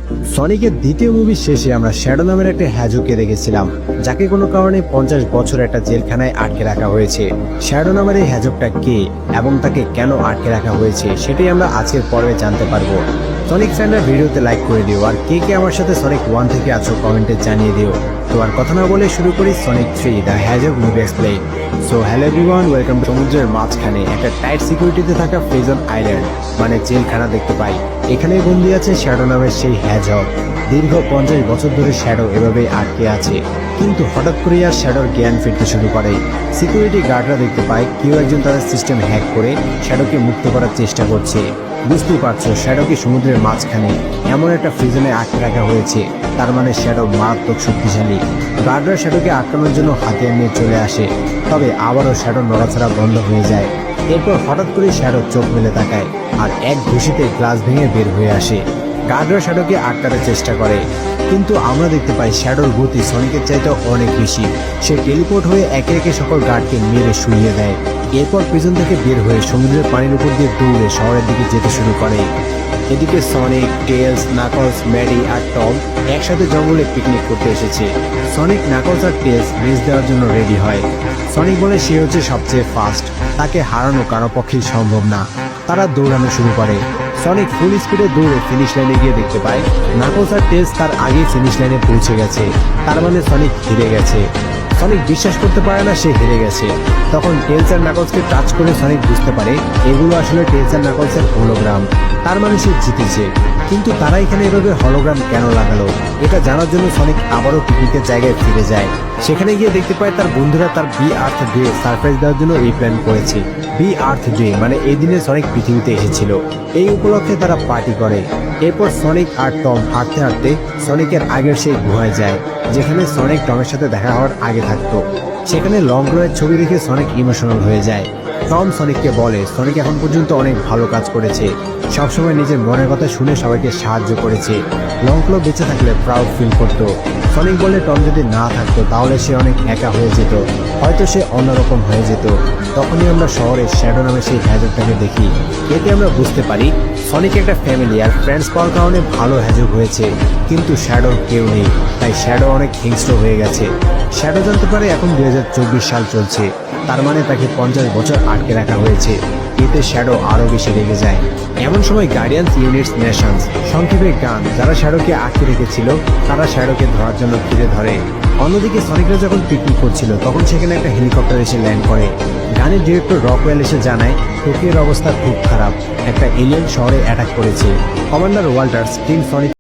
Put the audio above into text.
সনিকের দ্বিতীয় মুভির শেষে আমরা শ্যাডো নামের একটা হ্যাজোকে দেখেছিলাম, যাকে কোনো কারণে 50 বছর একটা জেলখানায় আটকে রাখা হয়েছে। শ্যাডো নামের এই হ্যাজোকটা কে এবং তাকে কেন আটকে রাখা হয়েছে সেটাই আমরা আজকের পর্বে জানতে পারবো। সনিক ফ্যানরা ভিডিওতে লাইক করে দিও, আর কে কে আমার সাথে সনিক 1 থেকে আছো কমেন্টে জানিয়ে দিও। তো আর কথা না বলে শুরু করি Sonic 3 the hedgehog movie explain. So hello everyone, welcome. সমুদ্রের মাঝখানে একটা টাইট সিকিউরিটিতে থাকা প্রিজন আইল্যান্ড মানে জেলখানা দেখতে পাই। এখানেই বন্দি আছে শ্যাডো নামের সেই হ্যাজক। দীর্ঘ 50 বছর ধরে শ্যাডো এভাবেই আটকে আছে, কিন্তু হঠাৎ করে আর শ্যাডোর জ্ঞান ফিরতে শুরু করে। সিকিউরিটি গার্ডরা দেখতে পায় কেউ একজন তাদের সিস্টেম হ্যাক করে শ্যাডোকে মুক্ত করার চেষ্টা করছে। বুঝতেই পারছো শ্যাডোকে সমুদ্রের মাঝখানে এমন একটা প্রিজনে আটকে রাখা হয়েছে, তার মানে শ্যাডো মারাত্মক শক্তিশালী। গার্ডরা শ্যাডোকে আটকানোর জন্য হাতিয়ার নিয়ে চলে আসে, তবে আবারও শ্যাডো নড়াচড়া বন্ধ হয়ে যায়। এরপর হঠাৎ করে শ্যাডো চোখ মেলে তাকায় আর এক ঘুষিতে গ্লাস ভেঙে বের হয়ে আসে। গার্ডরা শ্যাডোকে আটকানোর চেষ্টা করে, কিন্তু আমরা দেখতে পাই শ্যাডোর গতি সনিকের চাইতে অনেক বেশি। সে টেলিপোর্ট হয়ে একে একে সকল গার্ডকে মেরে শুইয়ে দেয়। এরপর প্রিজন থেকে বের হয়ে সমুদ্রের পানির উপর দিয়ে দৌড়ে শহরের দিকে যেতে শুরু করে। এদিকে সনিক, টেলস, নাকলস, ম্যাডি আর টম একসাথে জঙ্গলে পিকনিক করতে এসেছে। সনিক, নাকলস আর টেলস রেস দেওয়ার জন্য রেডি হয়। সনিক বলে সে হচ্ছে সবচেয়ে ফাস্ট, তাকে হারানো কারো পক্ষেই সম্ভব না। তারা দৌড়ানো শুরু করে। সনিক ফুল স্পিডে দৌড়ে ফিনিশ লাইনে গিয়ে দেখতে পায় নাকলস আর টেলস তার আগেই ফিনিশ লাইনে পৌঁছে গেছে। তার মানে সনিক হেরে গেছে। সনিক বিশ্বাস করতে পারে না সে হেরে গেছে। তখন টেলস আর নাকলসকে টাচ করে সনিক বুঝতে পারে এগুলো আসলে টেলস আর নাকলসের হলোগ্রাম। তার মানে সে জিতেছে। কিন্তু তারা এখানে এভাবে হলোগ্রাম কেন লাগালো, এটা জানার জন্য সনিক আবারও পিকনিকের জায়গায় ফিরে যায়। সেখানে গিয়ে দেখতে পায় তার বন্ধুরা তার বি আর্থ ডে সারপ্রাইজ দেওয়ার জন্য এই প্ল্যান করেছে। বি আর্থ ডে মানে এই দিনে সনিক পৃথিবীতে এসেছিল। এই উপলক্ষে তারা পার্টি করে। এরপর সনিক আর টম হাঁটতে হাঁটতে সনিকের আগের সেই গুহায় যায়, যেখানে সনিক টমের সাথে দেখা হওয়ার আগে থাকতো। সেখানে লং ক্লোয়ের ছবি দেখে সনিক ইমোশনাল হয়ে যায়। টম সনিককে বলে সনিক এখন পর্যন্ত অনেক ভালো কাজ করেছে, সবসময় নিজের মনের কথা শুনে সবাইকে সাহায্য করেছে। লং ক্লো বেঁচে থাকলে প্রাউড ফিল করতো। সনিক বলে টম যদি না থাকতো তাহলে সে অনেক একা হয়ে যেত, হয়তো সে অন্যরকম হয়ে যেত। তখনই আমরা শহরে শ্যাডো নামে সেই হ্যাজকটাকে দেখি। এতে আমরা বুঝতে পারি সনিক একটা ফ্যামিলি আর ফ্রেন্ডস পাওয়ার কারণে ভালো হ্যাজক হয়েছে, কিন্তু শ্যাডোর কেউ নেই, তাই শ্যাডো অনেক হিংস্র হয়ে গেছে। শ্যাডো জানতে পারে এখন 2024 সাল চলছে, তার মানে তাকে 50 বছর আটকে রাখা হয়েছে। এতে শ্যাডো আরো বেশি রেগে যায়। এমন সময় গার্ডিয়ানস ইউনিটস নেশনস, সংক্ষেপে গান, যারা শ্যাডোকে আটকে রেখেছিল তারা শ্যাডোকে ধরার জন্য ঘিরে ধরে। অন্যদিকে সনিকরা যখন পিকনিক করছিল তখন সেখানে একটা হেলিকপ্টার এসে ল্যান্ড করে। গানের ডিরেক্টর রকওয়েল এসে জানায় টোকিওর অবস্থা খুব খারাপ, একটা এলিয়েন শহরে অ্যাটাক করেছে। Commander Walters team Sonic